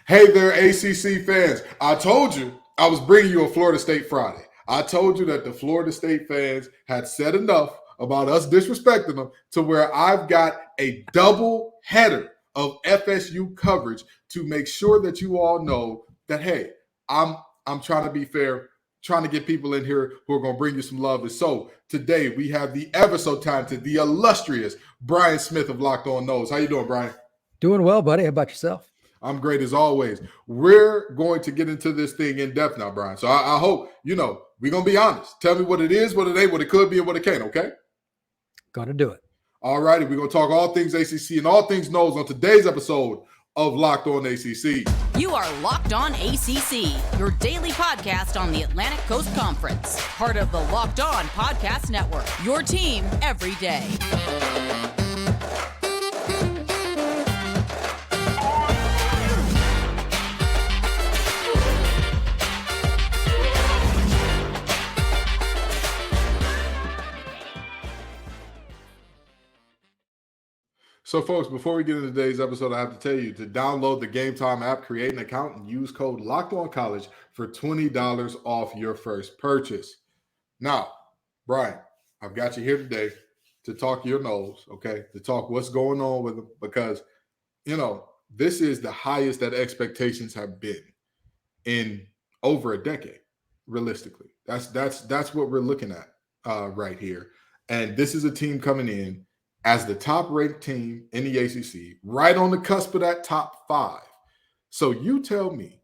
Hey there, ACC fans. I told you I was bringing you a Florida State Friday. I told you that the Florida State fans had said enough about us disrespecting them to where I've got a double header of FSU coverage to make sure that you all know that, hey, I'm trying to be fair, trying to get people in here who are going to bring you some love. And so today we have the ever so talented, the illustrious Brian Smith of Locked On Knows. How you doing, Brian? Doing well, buddy. How about yourself? I'm great as always. We're going to get into this thing in depth now, Brian. So I hope, we're going to be honest. Tell me what it is, what it ain't, what it could be, and what it can't, okay? Gonna do it. All righty. We're going to talk all things ACC and all things Knows on today's episode of Locked On ACC. You are Locked On ACC, your daily podcast on the Atlantic Coast Conference. Part of the Locked On Podcast Network, your team every day. So, folks, before we get into today's episode, I have to tell you to download the GameTime app, create an account, and use code LOCKEDONCollege for $20 off your first purchase. Now, Brian, I've got you here today to talk your nose, okay, to talk what's going on with them because, this is the highest that expectations have been in over a decade, realistically. That's what we're looking at right here. And this is a team coming in as the top-ranked team in the ACC, right on the cusp of that top 5. So you tell me,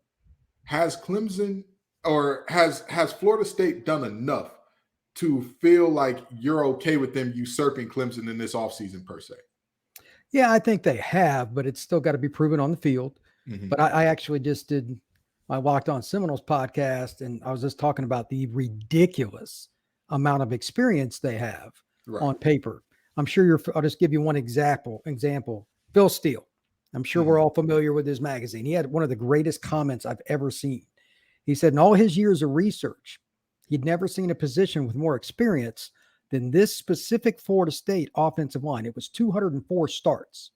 has Clemson or has Florida State done enough to feel like you're okay with them usurping Clemson in this offseason per se? Yeah, I think they have, but it's still got to be proven on the field. Mm-hmm. But I actually just did my Locked On Seminoles podcast, and I was just talking about the ridiculous amount of experience they have on paper. I'm sure I'll just give you one example. Phil Steele. I'm sure we're all familiar with his magazine. He had one of the greatest comments I've ever seen. He said in all his years of research, he'd never seen a position with more experience than this specific Florida State offensive line. It was 204 starts.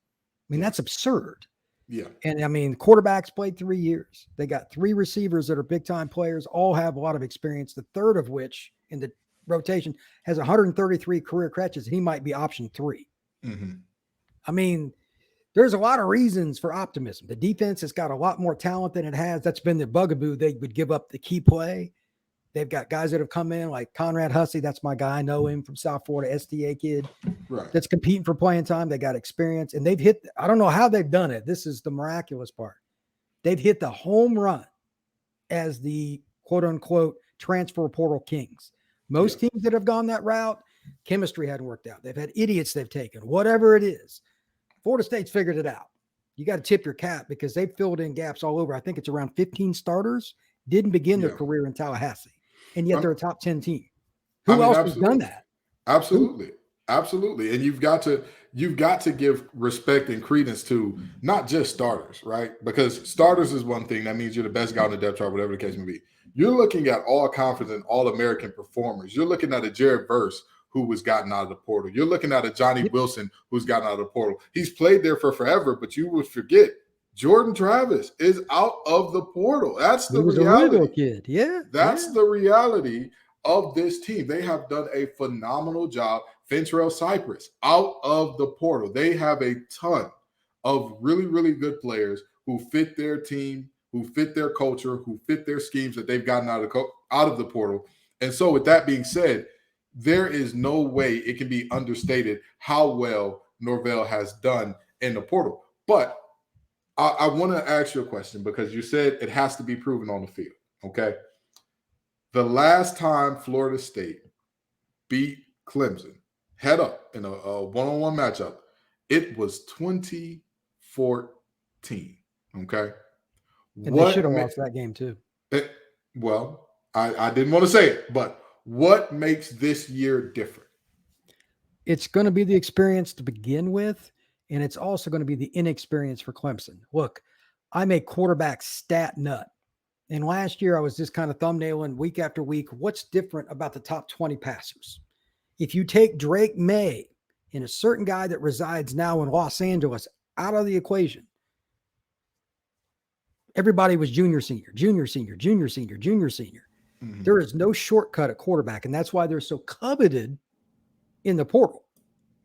I mean, that's absurd. Yeah. And I mean, quarterbacks played 3 years. They got 3 receivers that are big time players, all have a lot of experience, the third of which in the rotation has 133 career catches. He might be option 3. Mm-hmm. I mean, there's a lot of reasons for optimism. The defense has got a lot more talent than it has. That's been the bugaboo. They would give up the key play. They've got guys that have come in like Conrad Hussey. That's my guy. I know him from South Florida, STA kid. Right. That's competing for playing time. They got experience and they've hit, I don't know how they've done it. This is the miraculous part. They've hit the home run as the quote unquote transfer portal kings. Most teams that have gone that route, chemistry hadn't worked out. They've had idiots they've taken, whatever it is. Florida State's figured it out. You got to tip your cap because they've filled in gaps all over. I think it's around 15 starters didn't begin their career in Tallahassee, and yet they're a top 10 team. Who else has done that? Absolutely. Absolutely. And you've got to give respect and credence to not just starters, right? Because starters is one thing. That means you're the best guy on the depth chart, whatever the case may be. You're looking at all conference and all American performers. You're looking at a Jared Verse who was gotten out of the portal. You're looking at a Johnny Wilson who's gotten out of the portal. He's played there for forever, but you would forget Jordan Travis is out of the portal. That's the reality. A Louisville kid. Yeah. That's the reality of this team. They have done a phenomenal job. Fentrell Cypress out of the portal. They have a ton of really, really good players who fit their team, who fit their culture, who fit their schemes that they've gotten out of the portal. And so with that being said, there is no way it can be understated how well Norvell has done in the portal. But I want to ask you a question because you said it has to be proven on the field, okay? The last time Florida State beat Clemson head up in a one-on-one matchup, it was 2014, okay? And they should have lost that game too. I didn't want to say it, but what makes this year different? It's going to be the experience to begin with, and it's also going to be the inexperience for Clemson. Look, I'm a quarterback stat nut. And last year I was just kind of thumbnailing week after week, what's different about the top 20 passers? If you take Drake May and a certain guy that resides now in Los Angeles out of the equation, everybody was junior, senior. Mhm. There is no shortcut at quarterback, and that's why they're so coveted in the portal.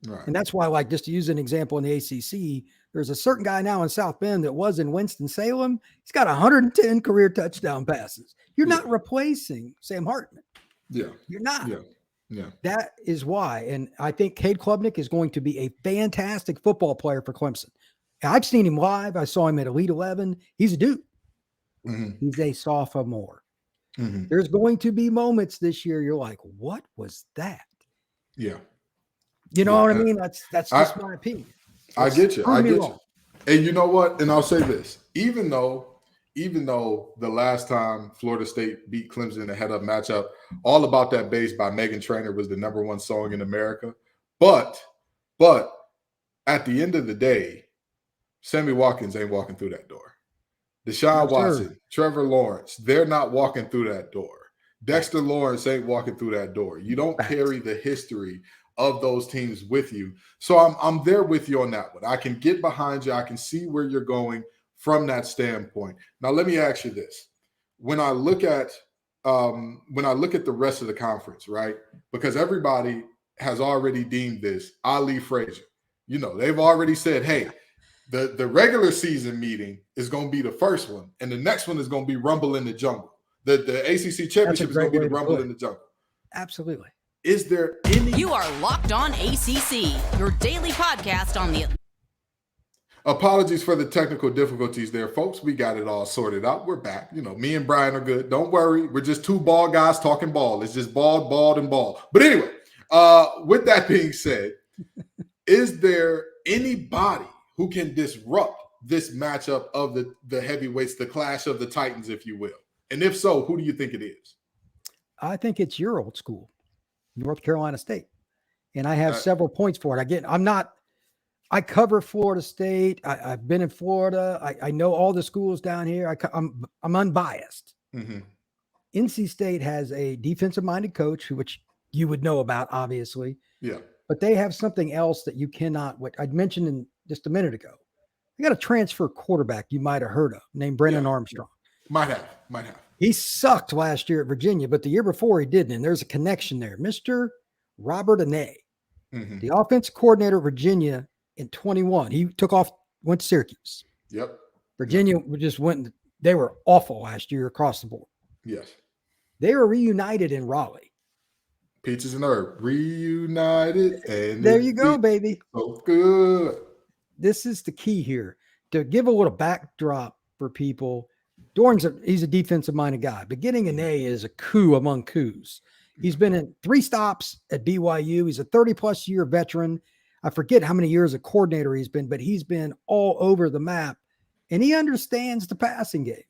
Right. And that's why, like, just to use an example in the ACC, there's a certain guy now in South Bend that was in Winston-Salem. He's got 110 career touchdown passes. You're not replacing Sam Hartman. Yeah. You're not. Yeah. Yeah. That is why. And I think Cade Klubnik is going to be a fantastic football player for Clemson. I've seen him live. I saw him at Elite 11. He's a dude. Mhm. He's a sophomore. Mhm. There's going to be moments this year you're like, what was that? Yeah. You know what I mean? That's just my opinion. I get you. I get you. Wrong. And you know what? And I'll say this: even though the last time Florida State beat Clemson in a head-up matchup, "All About That Bass" by Meghan Trainor was the #1 song in America. But at the end of the day, Sammy Watkins ain't walking through that door. Deshaun Watson, Trevor Lawrence, they're not walking through that door. Dexter Lawrence ain't walking through that door. You don't carry the history of those teams with you. So I'm there with you on that one. I can get behind you. I can see where you're going from that standpoint. Now, let me ask you this. When I look at the rest of the conference, right? Because everybody has already deemed this Ali Frazier. You know, they've already said, hey, the regular season meeting is going to be the first one, and the next one is going to be Rumble in the Jungle. The ACC championship is going to be the Rumble in the Jungle. Absolutely. Is there any? You are Locked On ACC, your daily podcast on the. Apologies for the technical difficulties there, folks. We got it all sorted out. We're back. You know, me and Brian are good. Don't worry. We're just two bald guys talking ball. It's just bald, and bald. But anyway, with that being said, is there anybody who can disrupt this matchup of the heavyweights, the clash of the Titans, if you will? And if so, who do you think it is? I think it's your old school, North Carolina State. And I have several points for it. I cover Florida State. I've been in Florida. I know all the schools down here. I'm unbiased. Mm-hmm. NC State has a defensive-minded coach, which you would know about, obviously. Yeah. But they have something else that you cannot, what I mentioned in just a minute ago. They got a transfer quarterback you might have heard of named Brennan Armstrong. Might have. He sucked last year at Virginia, but the year before he didn't. And there's a connection there. Mr. Robert Anae, the offensive coordinator at Virginia in 21. He took off, went to Syracuse. Yep. Virginia just went, they were awful last year across the board. Yes. They were reunited in Raleigh. Peaches and herb reunited. And there you go, baby. So good. This is the key here. To give a little backdrop for people, Dorn's he's a defensive-minded guy, but getting an A is a coup among coups. He's been in 3 stops at BYU. He's a 30-plus year veteran. I forget how many years a coordinator he's been, but he's been all over the map, and he understands the passing game.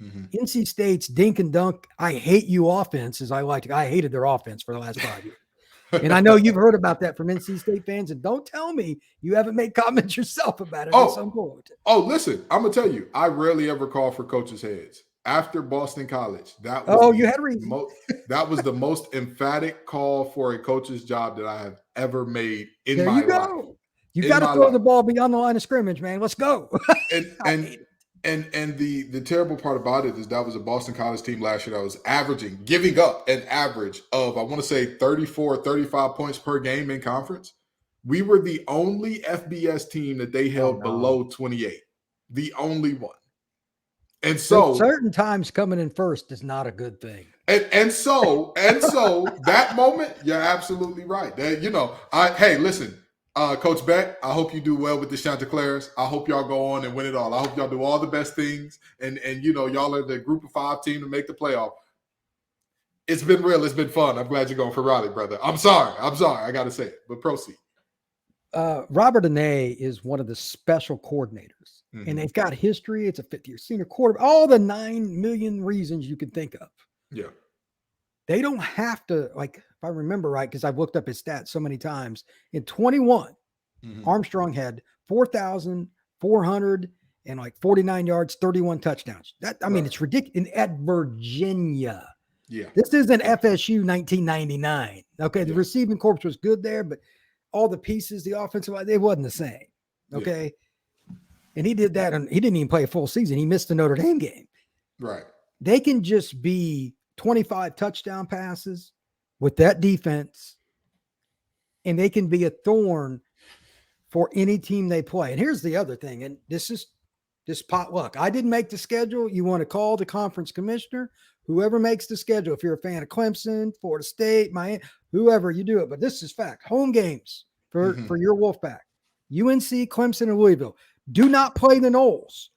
NC State's dink and dunk, I hate you offense, as I hated their offense for the last 5 years. And I know you've heard about that from NC State fans, and don't tell me you haven't made comments yourself about it. Listen, I'm going to tell you, I rarely ever call for coaches' heads. After Boston College, that was you had reason. That was the most emphatic call for a coach's job that I have ever made in my life. There you go. You got to throw the ball beyond the line of scrimmage, man. Let's go. And the terrible part about it is that was a Boston College team last year that was giving up an average of, I want to say 34, 35 points per game in conference. We were the only FBS team that they held below 28. The only one. And so certain times coming in first is not a good thing. And so that moment, you're absolutely right. Hey, listen, Coach Beck, I hope you do well with the Chanticleers. I hope y'all go on and win it all. I hope y'all do all the best things. And y'all are the group of 5 team to make the playoff. It's been real. It's been fun. I'm glad you're going for Raleigh, brother. I'm sorry. I got to say it, but proceed. Robert Anae is one of the special coordinators, and they've got history. It's a 5th-year senior quarterback, all the 9 million reasons you can think of. Yeah. They don't have to, like, if I remember right, because I've looked up his stats so many times, in 21, Armstrong had 4,449 yards, 31 touchdowns. It's ridiculous. At Virginia. Yeah. This isn't FSU 1999. Okay, the receiving corps was good there, but all the pieces, the offensive line, they wasn't the same. Okay. And he did that, and he didn't even play a full season. He missed the Notre Dame game. Right. They can just be 25 touchdown passes with that defense, and they can be a thorn for any team they play. And here's the other thing, and this potluck. I didn't make the schedule. You want to call the conference commissioner, whoever makes the schedule. If you're a fan of Clemson, Florida State, Miami, whoever, you do it. But this is fact. Home games for your Wolfpack. UNC, Clemson, and Louisville. Do not play the Noles.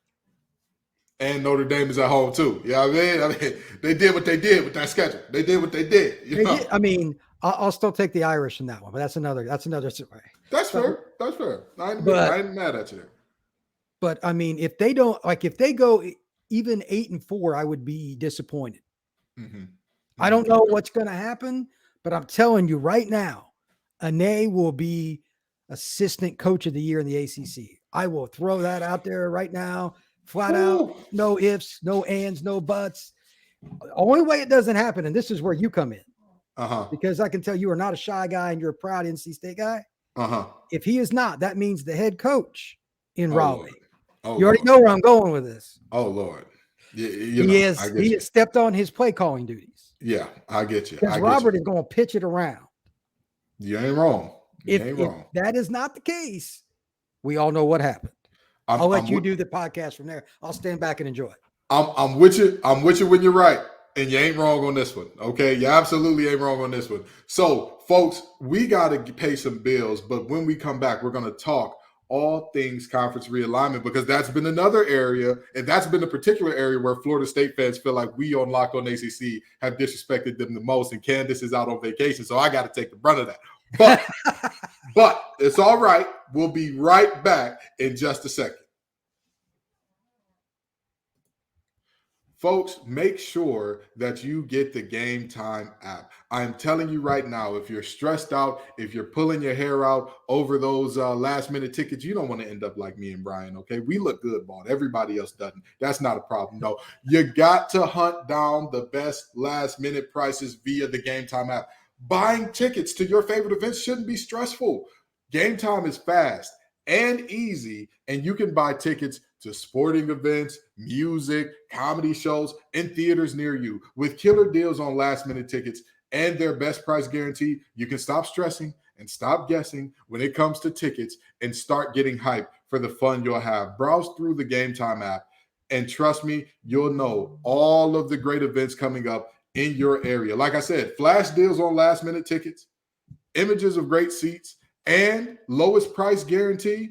And Notre Dame is at home too. Yeah, I mean, they did what they did with that schedule. They did what they did. I mean, I'll still take the Irish in that one, but that's another story. That's fair. That's fair. I ain't mad at you there. But I mean, if they go even 8-4, I would be disappointed. I don't know what's going to happen, but I'm telling you right now, Ane will be assistant coach of the year in the ACC. I will throw that out there right now, flat out. No ifs, no ands, no buts. The only way it doesn't happen, and this is where you come in, because I can tell you are not a shy guy and you're a proud NC State guy. If he is not, that means the head coach in Raleigh. You already know where I'm going with this. Oh, Lord. He has stepped on his play calling duties. Yeah, I get you. Because Robert is going to pitch it around. You ain't wrong. If that is not the case, we all know what happened. I'll let you do the podcast from there. I'll stand back and enjoy it. I'm with you. I'm with you when you're right. And you ain't wrong on this one. Okay. You absolutely ain't wrong on this one. So, folks, we got to pay some bills. But when we come back, we're going to talk all things conference realignment, because that's been another area, and that's been a particular area where Florida State fans feel like we on Locked On ACC have disrespected them the most, and Candace is out on vacation, so I got to take the brunt of that. But it's all right. We'll be right back in just a second. Folks, make sure that you get the GameTime app. I'm telling you right now, if you're stressed out, if you're pulling your hair out over those last-minute tickets, you don't want to end up like me and Brian, okay? We look good, ball. Everybody else doesn't. That's not a problem, no. You got to hunt down the best last-minute prices via the GameTime app. Buying tickets to your favorite events shouldn't be stressful. GameTime is fast and easy, and you can buy tickets to sporting events, music, comedy shows, and theaters near you. With killer deals on last-minute tickets and their best price guarantee, you can stop stressing and stop guessing when it comes to tickets and start getting hyped for the fun you'll have. Browse through the GameTime app, and trust me, you'll know all of the great events coming up in your area. Like I said, flash deals on last-minute tickets, images of great seats, and lowest price guarantee,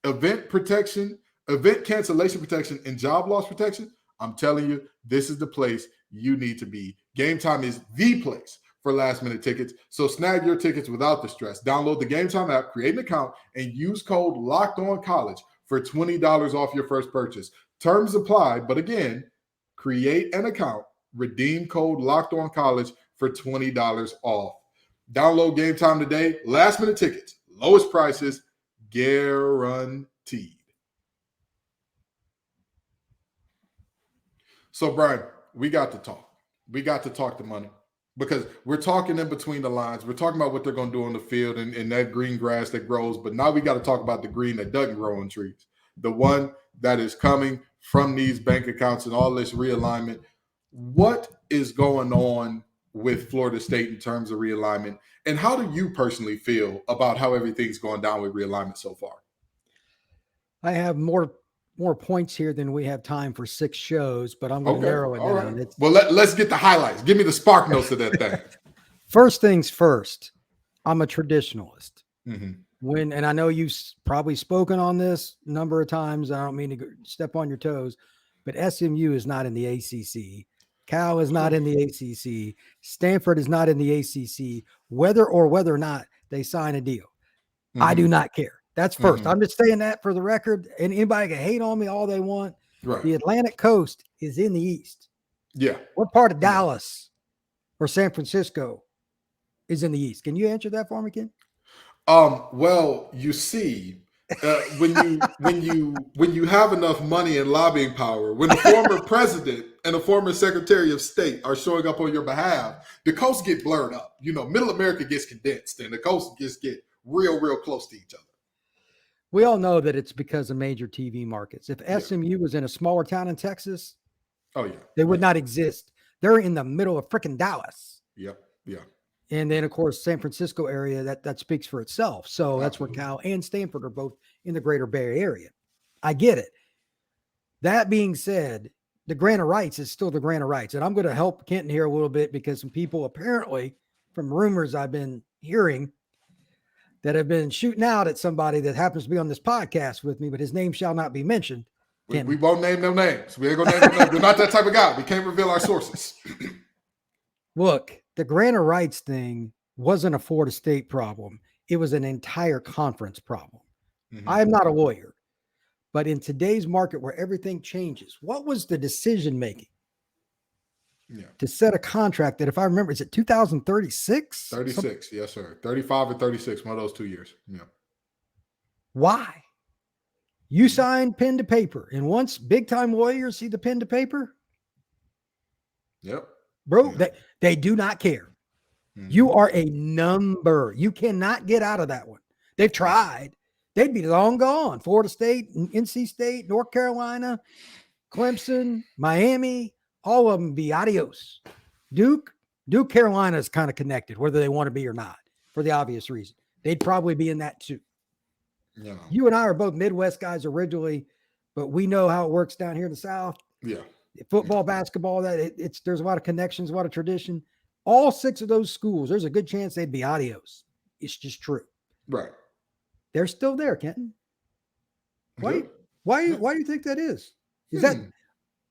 event protection, event cancellation protection, and job loss protection. I'm telling you, this is the place you need to be. GameTime is the place for last-minute tickets. So snag your tickets without the stress. Download the GameTime app, create an account, and use code LOCKEDONCollege for $20 off your first purchase. Terms apply, but again, create an account, redeem code LOCKEDONCollege for $20 off. Download GameTime today. Last-minute tickets, lowest prices, guaranteed. So, Brian, we got to talk. We got to talk the money, because we're talking in between the lines. We're talking about what they're going to do on the field and that green grass that grows. But now we got to talk about the green that doesn't grow on trees, the one that is coming from these bank accounts and all this realignment. What is going on with Florida State in terms of realignment? And how do you personally feel about how everything's going down with realignment so far? I have more points here than we have time for 6 shows, but I'm going to narrow it down. Right. Well, let's get the highlights. Give me the spark notes of that thing. First things first, I'm a traditionalist. And I know you've probably spoken on this a number of times. I don't mean to step on your toes, but SMU is not in the ACC. Cal is not in the ACC. Stanford is not in the ACC, whether or not they sign a deal. I do not care. That's first. I'm just saying that for the record, and anybody can hate on me all they want. Right. The Atlantic coast is in the East. Yeah. What part of Dallas or San Francisco is in the East? Can you answer that for me, Ken? Well, you see, when you have enough money and lobbying power, when the former president and a former secretary of state are showing up on your behalf, the coasts get blurred up. Middle America gets condensed, and the coasts just get real close to each other. We all know that it's because of major TV markets. If SMU was in a smaller town in Texas, they would not exist. They're in the middle of freaking Dallas. Yep. Yeah. And then, of course, San Francisco area, that speaks for itself. So that's where Absolutely. Cal and Stanford are both in the greater Bay Area. I get it. That being said, the grant of rights is still the grant of rights. And I'm going to help Kenton here a little bit because some people apparently, from rumors I've been hearing, that have been shooting out at somebody that happens to be on this podcast with me, but his name shall not be mentioned. We won't name no names. We ain't going to name no names. We're not that type of guy. We can't reveal our sources. Look, the grant of rights thing wasn't a Florida State problem. It was an entire conference problem. Mm-hmm. I am not a lawyer, but in today's market where everything changes, what was the decision making to set a contract that, if I remember, is it 2036? 36, yes, sir. 35 or 36, one of those 2 years. Yeah. Why? You sign pen to paper, and once big time lawyers see the pen to paper, bro, they do not care. Mm-hmm. You are a number. You cannot get out of that one. They've tried. They'd be long gone. Florida State, NC State, North Carolina, Clemson, Miami, all of them be adios. Duke Carolina is kind of connected, whether they want to be or not, for the obvious reason. They'd probably be in that too. Yeah. You and I are both Midwest guys originally, but we know how it works down here in the South. Yeah. Football, basketball, there's a lot of connections, a lot of tradition. All 6 of those schools, there's a good chance they'd be adios. It's just true. Right. They're still there, Kenton. Why do you think that is? Is that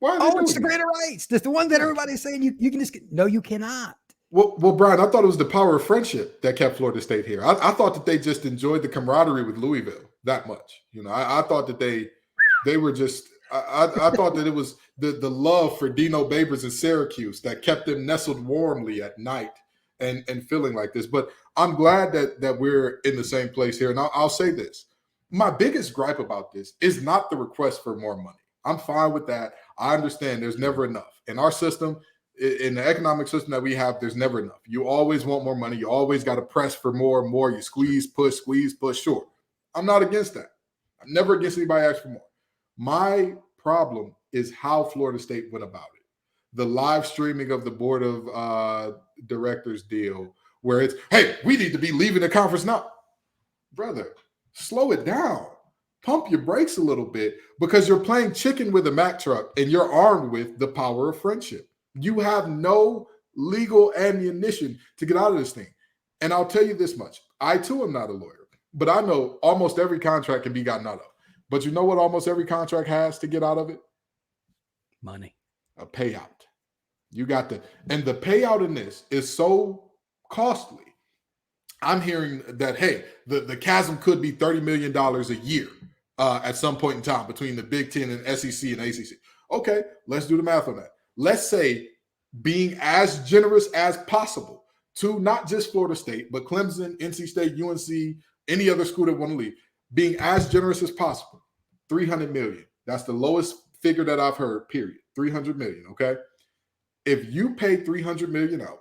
it's the grant of rights. That's the one that everybody's saying you can just get. No, you cannot. Well, Brian, I thought it was the power of friendship that kept Florida State here. I thought that they just enjoyed the camaraderie with Louisville that much. You know, I thought that they were just. I thought that it was the love for Dino Babers in Syracuse that kept them nestled warmly at night and feeling like this. But I'm glad that we're in the same place here. And I'll say this. My biggest gripe about this is not the request for more money. I'm fine with that. I understand there's never enough. In our system, in the economic system that we have, there's never enough. You always want more money. You always got to press for more and more. You squeeze, push. Sure. I'm not against that. I'm never against anybody asking for more. My problem is how Florida State went about it. The live streaming of the board of directors deal where it's, hey, we need to be leaving the conference now. Brother, slow it down. Pump your brakes a little bit because you're playing chicken with a Mack truck and you're armed with the power of friendship. You have no legal ammunition to get out of this thing. And I'll tell you this much. I, too, am not a lawyer, but I know almost every contract can be gotten out of. But you know what almost every contract has to get out of it? Money. A payout. You got and the payout in this is so costly. I'm hearing that, hey, the chasm could be $30 million a year at some point in time between the Big Ten and SEC and ACC. Okay, let's do the math on that. Let's say being as generous as possible to not just Florida State, but Clemson, NC State, UNC, any other school that want to leave, being as generous as possible. $300 million. That's the lowest figure that I've heard, period. $300 million, okay? If you pay $300 million out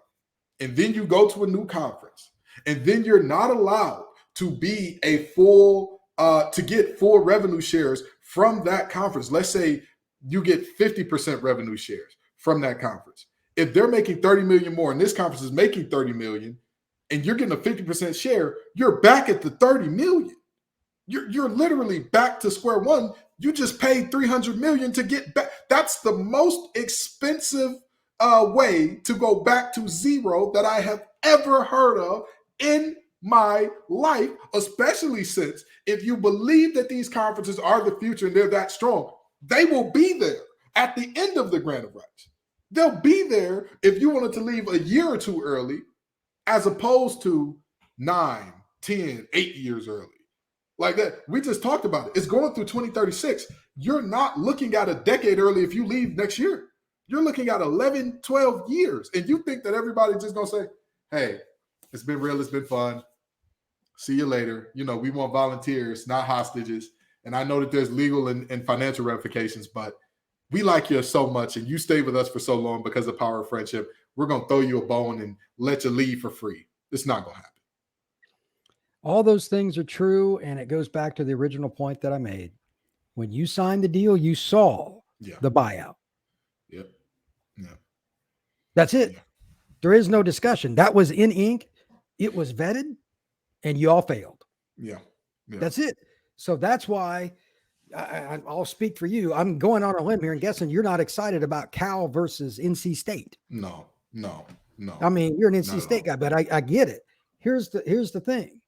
and then you go to a new conference and then you're not allowed to be a full, to get full revenue shares from that conference, let's say you get 50% revenue shares from that conference. If they're making 30 million more and this conference is making 30 million and you're getting a 50% share, you're back at the 30 million. You're literally back to square one. You just paid 300 million to get back. That's the most expensive way to go back to zero that I have ever heard of in my life, especially since if you believe that these conferences are the future and they're that strong, they will be there at the end of the grant of rights. They'll be there if you wanted to leave a year or two early, as opposed to 9, 10, 8 years early. Like that. We just talked about it. It's going through 2036. You're not looking at a decade early if you leave next year. You're looking at 11, 12 years. And you think that everybody's just going to say, hey, it's been real. It's been fun. See you later. You know, we want volunteers, not hostages. And I know that there's legal and financial ramifications, but we like you so much and you stayed with us for so long because of power of friendship. We're going to throw you a bone and let you leave for free. It's not going to happen. All those things are true, and it goes back to the original point that I made. When you signed the deal, you saw the buyout. Yep. Yeah. That's it. Yeah. There is no discussion. That was in ink. It was vetted, and you all failed. Yeah. That's it. So that's why I'll speak for you. I'm going on a limb here and guessing you're not excited about Cal versus NC State. No. I mean, you're an NC State guy, but I get it. Here's the thing.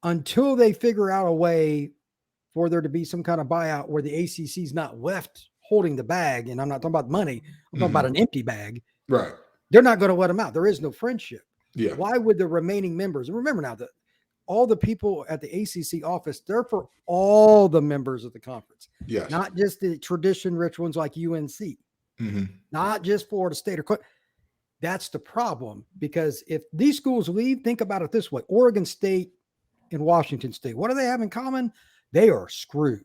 Until they figure out a way for there to be some kind of buyout where the ACC is not left holding the bag, and I'm not talking about money, I'm talking about an empty bag. Right. They're not going to let them out. There is no friendship. Yeah. Why would the remaining members, and remember now that all the people at the ACC office, they're for all the members of the conference. Yes. Not just the tradition-rich ones like UNC. Not just Florida State or that's the problem, because if these schools leave, think about it this way: Oregon State and Washington State, what do they have in common? They are screwed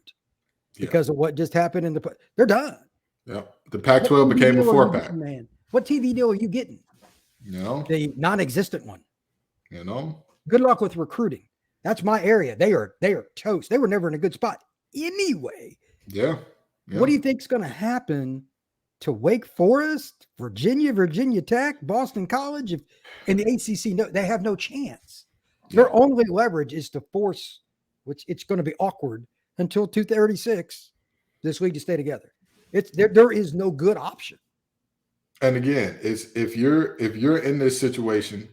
because of what just happened they're done. Yeah. The Pac-12 became a 4-pack. Man, what TV deal are you getting? The non-existent one. Good luck with recruiting. That's my area. They are toast. They were never in a good spot anyway. Yeah. What do you think is going to happen to Wake Forest, Virginia Tech, Boston College, and the ACC? No, they have no chance. Their only leverage is to force, which it's going to be awkward until 236, this league to stay together. There is no good option. And again, if you're in this situation,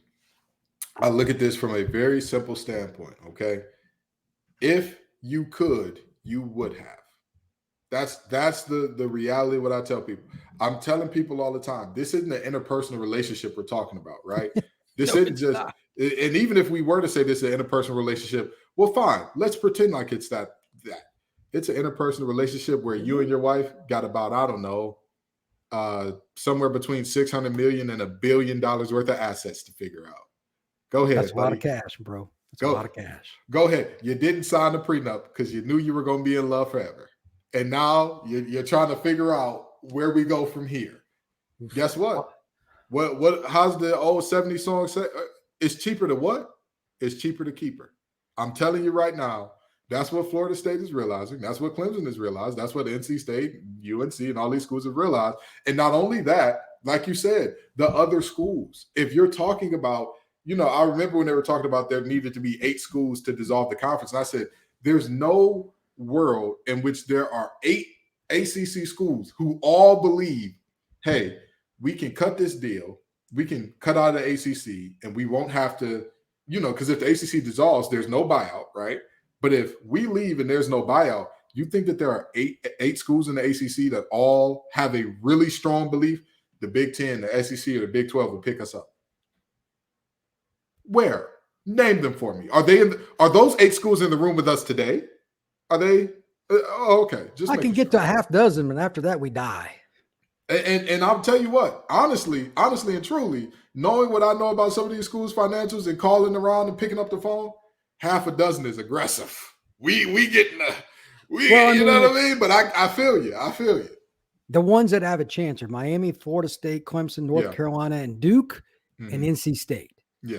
I look at this from a very simple standpoint. Okay, if you could, you would have. That's the reality. What I tell people, I'm telling people all the time, this isn't an interpersonal relationship we're talking about, right? This isn't just. And even if we were to say this is an interpersonal relationship, well, fine. Let's pretend like it's that. It's an interpersonal relationship where you and your wife got about, I don't know, somewhere between $600 million and $1 billion worth of assets to figure out. Go ahead. That's a lot of cash, bro. That's a lot of cash. Go ahead. You didn't sign the prenup because you knew you were going to be in love forever. And now you're trying to figure out where we go from here. Guess what? How's the old 70s song say? It's cheaper to what? It's cheaper to keep her. I'm telling you right now, that's what Florida State is realizing. That's what Clemson has realized. That's what NC State, UNC, and all these schools have realized. And not only that, like you said, the other schools. If you're talking about, I remember when they were talking about there needed to be 8 schools to dissolve the conference. And I said, there's no world in which there are 8 ACC schools who all believe, hey, we can cut this deal. We can cut out of the ACC and we won't have to, because if the ACC dissolves, there's no buyout, right? But if we leave and there's no buyout, you think that there are eight schools in the ACC that all have a really strong belief the Big Ten, the SEC, or the Big 12 will pick us up? Where? Name them for me. Are those 8 schools in the room with us today? Are they? Okay. I can get to a half dozen, and after that, we die. And I'll tell you what, honestly and truly, knowing what I know about some of these schools' financials and calling around and picking up the phone, half a dozen is aggressive. We getting you know what I mean? But I feel you. The ones that have a chance are Miami, Florida State, Clemson, North Carolina, and Duke, and NC State. Yeah.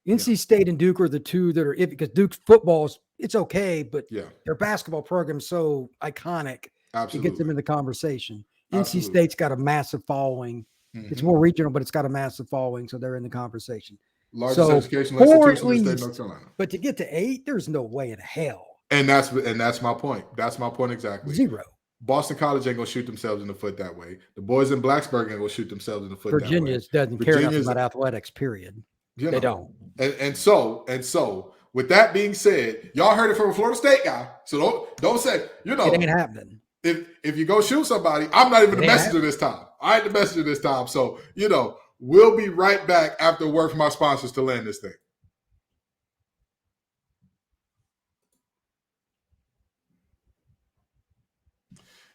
NC State and Duke are the two that are it, because Duke's football it's okay, but their basketball program's so iconic. Absolutely. It gets them in the conversation. NC State's got a massive following. It's more regional, but it's got a massive following, so they're in the conversation. Largest educational institution in the state of North Carolina. But to get to 8, there's no way in hell. And that's my point. That's my point exactly. 0. Boston College ain't gonna shoot themselves in the foot that way. The boys in Blacksburg ain't gonna shoot themselves in the foot Virginia that way. doesn't care enough about athletics, period. They don't. And so with that being said, y'all heard it from a Florida State guy. So don't say, it ain't happening. If you go shoot somebody, I'm not even the messenger this time. I ain't the messenger this time. So, we'll be right back after a word from our sponsors to land this thing.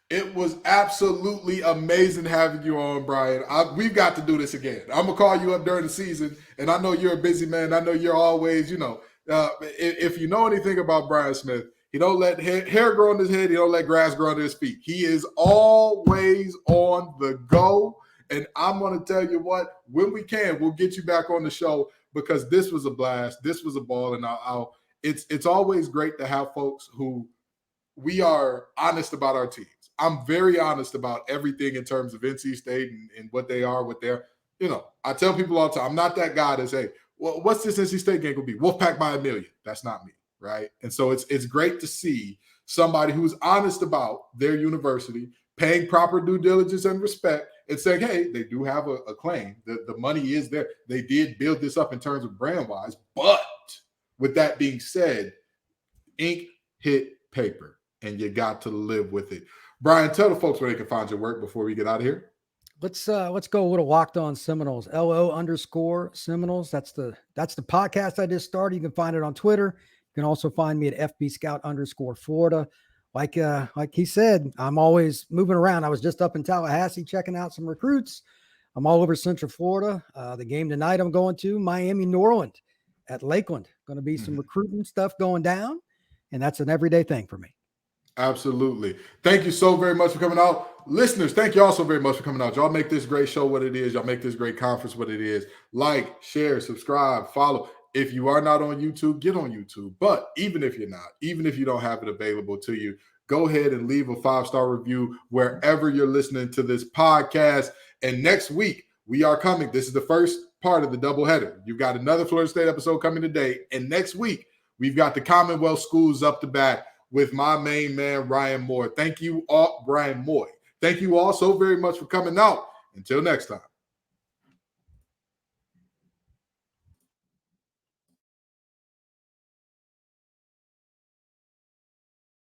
It was absolutely amazing having you on, Brian. We've got to do this again. I'm going to call you up during the season, and I know you're a busy man. I know you're always, if you know anything about Brian Smith, he don't let hair grow on his head. He don't let grass grow under his feet. He is always on the go. And I'm going to tell you what, when we can, we'll get you back on the show because this was a blast. This was a ball. And it's always great to have folks who we are honest about our teams. I'm very honest about everything in terms of NC State and what they are, what they're, I tell people all the time, I'm not that guy to say, well, what's this NC State game going to be? Wolfpack by 1,000,000. That's not me, right? And so it's great to see somebody who's honest about their university, paying proper due diligence and respect, and saying, hey, they do have a claim. The money is there. They did build this up in terms of brand-wise. But with that being said, ink hit paper, and you got to live with it. Brian, tell the folks where they can find your work before we get out of here. Let's go with a LockedOn Seminoles, LO_Seminoles. That's the podcast I just started. You can find it on Twitter. You can also find me at FBScout_Florida. Like he said, I'm always moving around. I was just up in Tallahassee checking out some recruits. I'm all over Central Florida. The game tonight I'm going to Miami, New Orleans at Lakeland. Going to be some recruiting stuff going down, and that's an everyday thing for me. Absolutely. Thank you so very much for coming out. Listeners, thank you all so very much for coming out. Y'all make this great show what it is. Y'all make this great conference what it is. Like, share, subscribe, follow. If you are not on YouTube, get on YouTube. But even if you're not, even if you don't have it available to you, go ahead and leave a 5-star review wherever you're listening to this podcast. And next week, we are coming. This is the first part of the doubleheader. You've got another Florida State episode coming today. And next week, we've got the Commonwealth Schools up to bat with my main man, Ryan Moore. Thank you all, Brian Moy. Thank you all so very much for coming out. Until next time.